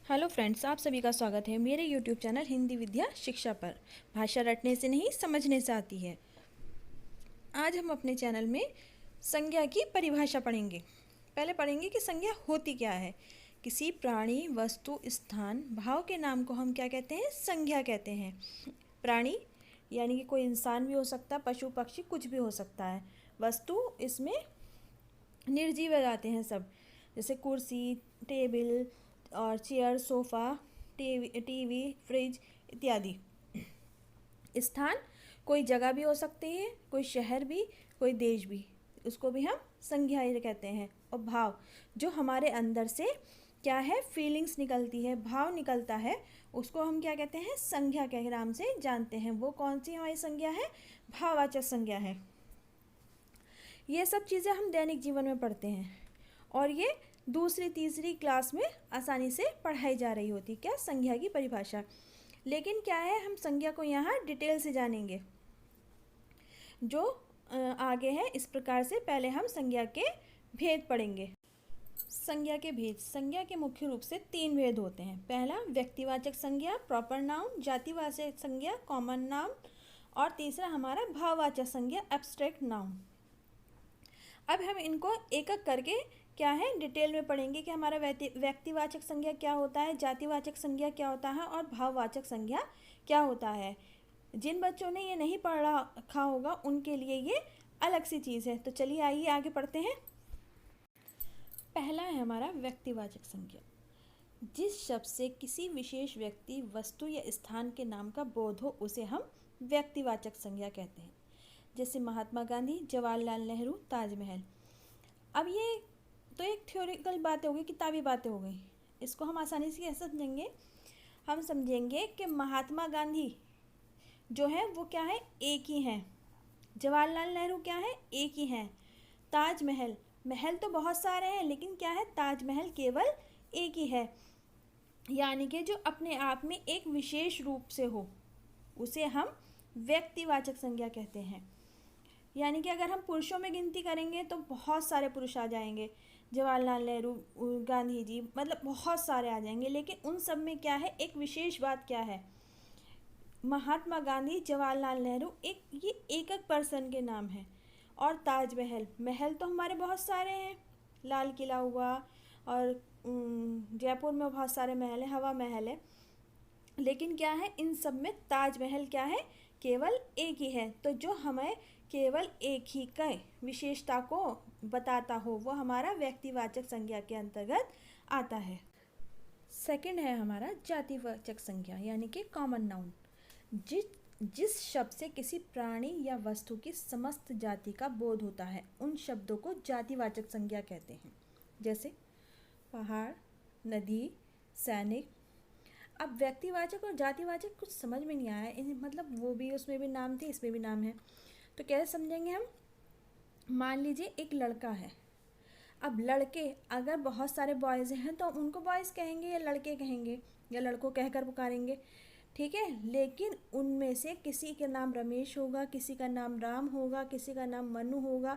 Hello friends, आप सभी का स्वागत है मेरे यूट्यूब चैनल हिंदी विद्या शिक्षा पर। भाषा रटने से नहीं, समझने से आती है। आज हम अपने चैनल में संज्ञा की परिभाषा पढ़ेंगे। पहले पढ़ेंगे कि संज्ञा होती क्या है। किसी प्राणी, वस्तु, स्थान, भाव के नाम को हम क्या कहते हैं? संज्ञा कहते हैं। प्राणी यानी कि कोई इंसान भी हो सकता है, पशु पक्षी कुछ भी हो सकता है। वस्तु, इसमें निर्जीव आ जाते हैं सब, जैसे कुर्सी, टेबल और चेयर, सोफ़ा, टीवी, फ्रिज इत्यादि। स्थान, कोई जगह भी हो सकती है, कोई शहर भी, कोई देश भी, उसको भी हम संज्ञा ही कहते हैं। और भाव, जो हमारे अंदर से क्या है, फीलिंग्स निकलती है, भाव निकलता है, उसको हम क्या कहते हैं? संज्ञा के नाम से जानते हैं। वो कौन सी हमारी संज्ञा है? भाववाचक संज्ञा है। ये सब चीज़ें हम दैनिक जीवन में पढ़ते हैं और ये दूसरी तीसरी क्लास में आसानी से पढ़ाई जा रही होती। क्या? संज्ञा की परिभाषा। लेकिन क्या है, हम संज्ञा को यहाँ डिटेल से जानेंगे जो आगे है। इस प्रकार से पहले हम संज्ञा के भेद पढ़ेंगे। संज्ञा के भेद। संज्ञा के मुख्य रूप से 3 भेद होते हैं। पहला, व्यक्तिवाचक संज्ञा, प्रॉपर नाउन, जातिवाचक संज्ञा, कॉमन नाउन, और तीसरा हमारा भाववाचक संज्ञा, एब्स्ट्रैक्ट नाउन। अब हम इनको एक एक करके क्या है, डिटेल में पढ़ेंगे कि हमारा व्यक्तिवाचक संज्ञा क्या होता है, जातिवाचक संज्ञा क्या होता है और भाववाचक संज्ञा क्या होता है। जिन बच्चों ने ये नहीं पढ़ रखा होगा उनके लिए ये अलग सी चीज़ है। तो चलिए आइए आगे पढ़ते हैं। पहला है हमारा व्यक्तिवाचक संज्ञा। जिस शब्द से किसी विशेष व्यक्ति, वस्तु या स्थान के नाम का बोध हो उसे हम व्यक्तिवाचक संज्ञा कहते हैं। जैसे महात्मा गांधी, जवाहरलाल नेहरू, ताजमहल। अब ये तो एक थ्योरिकल बातें हो गई, किताबी बातें हो गई। इसको हम आसानी से कैसे समझेंगे? हम समझेंगे कि महात्मा गांधी जो है वो क्या है, एक ही हैं। जवाहरलाल नेहरू क्या है, एक ही हैं। ताजमहल, महल तो बहुत सारे हैं लेकिन क्या है, ताजमहल केवल एक ही है। यानी कि जो अपने आप में एक विशेष रूप से हो उसे हम व्यक्तिवाचक संज्ञा कहते हैं। यानी कि अगर हम पुरुषों में गिनती करेंगे तो बहुत सारे पुरुष आ जाएंगे, जवाहरलाल नेहरू, गांधी जी, मतलब बहुत सारे आ जाएंगे। लेकिन उन सब में क्या है, एक विशेष बात क्या है, महात्मा गांधी, जवाहरलाल नेहरू, ये एक एक पर्सन के नाम है। और ताजमहल, महल तो हमारे बहुत सारे हैं, लाल किला हुआ और जयपुर में बहुत सारे महल है, हवा महल है। लेकिन क्या है, इन सब में ताजमहल क्या है, केवल एक ही है। तो जो हमें केवल एक ही का विशेषता को बताता हो वो हमारा व्यक्तिवाचक संज्ञा के अंतर्गत आता है। सेकंड है हमारा जातिवाचक संज्ञा यानी कि कॉमन नाउन। जिस शब्द से किसी प्राणी या वस्तु की समस्त जाति का बोध होता है उन शब्दों को जातिवाचक संज्ञा कहते हैं। जैसे पहाड़, नदी, सैनिक। अब व्यक्तिवाचक और जातिवाचक कुछ समझ में नहीं आया, मतलब वो भी, उसमें भी नाम थे, इसमें भी नाम है, तो कैसे समझेंगे हम? मान लीजिए एक लड़का है। अब लड़के, अगर बहुत सारे बॉयज़ हैं तो उनको बॉयज़ कहेंगे या लड़के कहेंगे या लड़कों कहकर पुकारेंगे, ठीक है। लेकिन उनमें से किसी का नाम रमेश होगा, किसी का नाम राम होगा, किसी का नाम मनु होगा।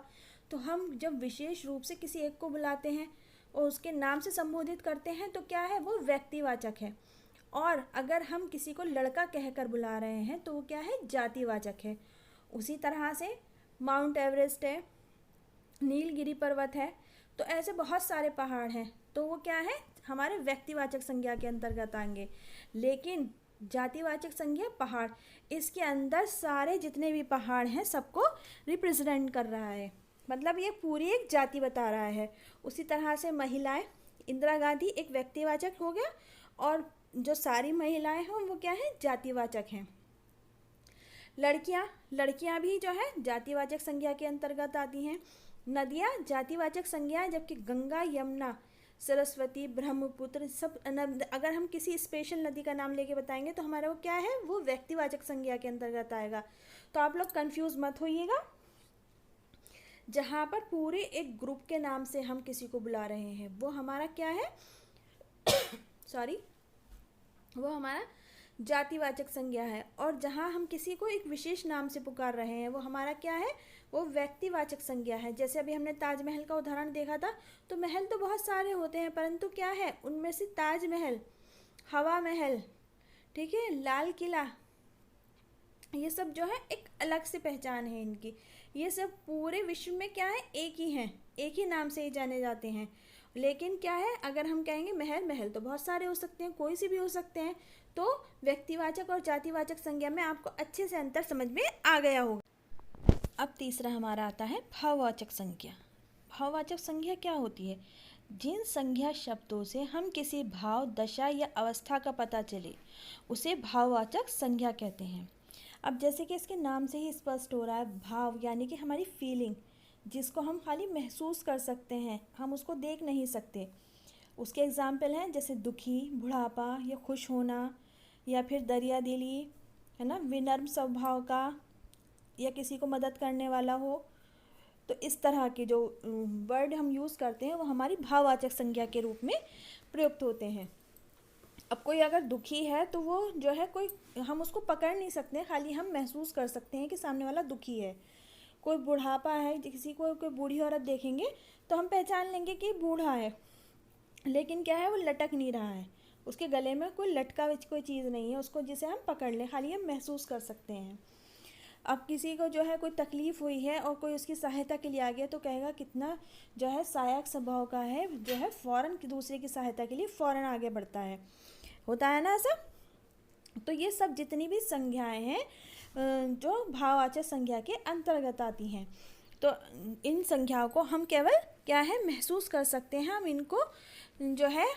तो हम जब विशेष रूप से किसी एक को बुलाते हैं और उसके नाम से संबोधित करते हैं तो क्या है, वो व्यक्तिवाचक है। और अगर हम किसी को लड़का कहकर बुला रहे हैं तो वो क्या है, जातिवाचक है। उसी तरह से माउंट एवरेस्ट है, नीलगिरी पर्वत है, तो ऐसे बहुत सारे पहाड़ हैं, तो वो क्या है, हमारे व्यक्तिवाचक संज्ञा के अंतर्गत आएंगे। लेकिन जातिवाचक संज्ञा पहाड़, इसके अंदर सारे जितने भी पहाड़ हैं सबको रिप्रेजेंट कर रहा है, मतलब ये पूरी एक जाति बता रहा है। उसी तरह से महिलाएं, इंदिरा गांधी एक व्यक्तिवाचक हो गया और जो सारी महिलाएं हैं वो क्या है, जातिवाचक हैं। लड़कियां भी जो है जातिवाचक संज्ञा के अंतर्गत आती हैं। नदियां जातिवाचक संज्ञा है, जबकि गंगा, यमुना, सरस्वती, ब्रह्मपुत्र सब अगर हम किसी स्पेशल नदी का नाम लेके बताएंगे तो हमारा वो क्या है, वो व्यक्तिवाचक संज्ञा के अंतर्गत आएगा। तो आप लोग कंफ्यूज मत होइएगा। जहाँ पर पूरे एक ग्रुप के नाम से हम किसी को बुला रहे हैं वो हमारा क्या है सॉरी वो हमारा जातिवाचक संज्ञा है। और जहाँ हम किसी को एक विशेष नाम से पुकार रहे हैं वो हमारा क्या है, वो व्यक्तिवाचक संज्ञा है। जैसे अभी हमने ताजमहल का उदाहरण देखा था, तो महल तो बहुत सारे होते हैं परंतु क्या है, उनमें से ताजमहल हवा महल, ठीक है, लाल किला, ये सब जो है एक अलग से पहचान है इनकी। ये सब पूरे विश्व में क्या है, एक ही हैं, एक ही नाम से ही जाने जाते हैं। लेकिन क्या है, अगर हम कहेंगे महल, महल तो बहुत सारे हो सकते हैं, कोई से भी हो सकते हैं। तो व्यक्तिवाचक और जातिवाचक संज्ञा में आपको अच्छे से अंतर समझ में आ गया होगा। अब तीसरा हमारा आता है भाववाचक संज्ञा। भाववाचक संज्ञा क्या होती है? जिन संज्ञा शब्दों से हम किसी भाव, दशा या अवस्था का पता चले उसे भाववाचक संज्ञा कहते हैं। अब जैसे कि इसके नाम से ही स्पष्ट हो रहा है, भाव यानी कि हमारी फीलिंग, जिसको हम खाली महसूस कर सकते हैं, हम उसको देख नहीं सकते। उसके एग्जाम्पल हैं जैसे दुखी, बुढ़ापा या खुश होना, या फिर दरिया दिली, है ना, विनम्र स्वभाव का, या किसी को मदद करने वाला हो। तो इस तरह के जो वर्ड हम यूज़ करते हैं वो हमारी भाववाचक संज्ञा के रूप में प्रयुक्त होते हैं। अब कोई अगर दुखी है तो वो जो है कोई, हम उसको पकड़ नहीं सकते, खाली हम महसूस कर सकते हैं कि सामने वाला दुखी है। कोई बुढ़ापा है, किसी को कोई बूढ़ी औरत देखेंगे तो हम पहचान लेंगे कि बूढ़ा है, लेकिन क्या है, वो लटक नहीं रहा है, उसके गले में कोई लटका कोई चीज़ नहीं है उसको जिसे हम पकड़ लें, खाली हम महसूस कर सकते हैं। अब किसी को जो है कोई तकलीफ़ हुई है और कोई उसकी सहायता के लिए आ गया तो कहेगा कितना जो है सहायक स्वभाव का है, जो है फ़ौरन दूसरे की सहायता के लिए फ़ौरन आगे बढ़ता है, होता है ना ऐसा। तो ये सब जितनी भी संज्ञाएं हैं जो भाववाचक संज्ञा के अंतर्गत आती हैं, तो इन संज्ञाओं को हम केवल क्या है, महसूस कर सकते हैं, हम इनको जो है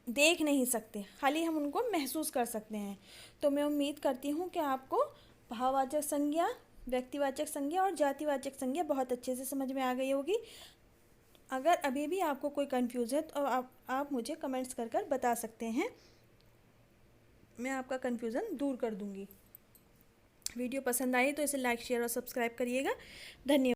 देख नहीं सकते, खाली हम उनको महसूस कर सकते हैं। तो मैं उम्मीद करती हूँ कि आपको भाववाचक संज्ञा, व्यक्तिवाचक संज्ञा और जातिवाचक संज्ञा बहुत अच्छे से समझ में आ गई होगी। अगर अभी भी आपको कोई कंफ्यूज है तो आप मुझे कमेंट्स कर बता सकते हैं, मैं आपका कन्फ्यूज़न दूर कर दूँगी। वीडियो पसंद आई तो इसे लाइक, शेयर और सब्सक्राइब करिएगा। धन्यवाद।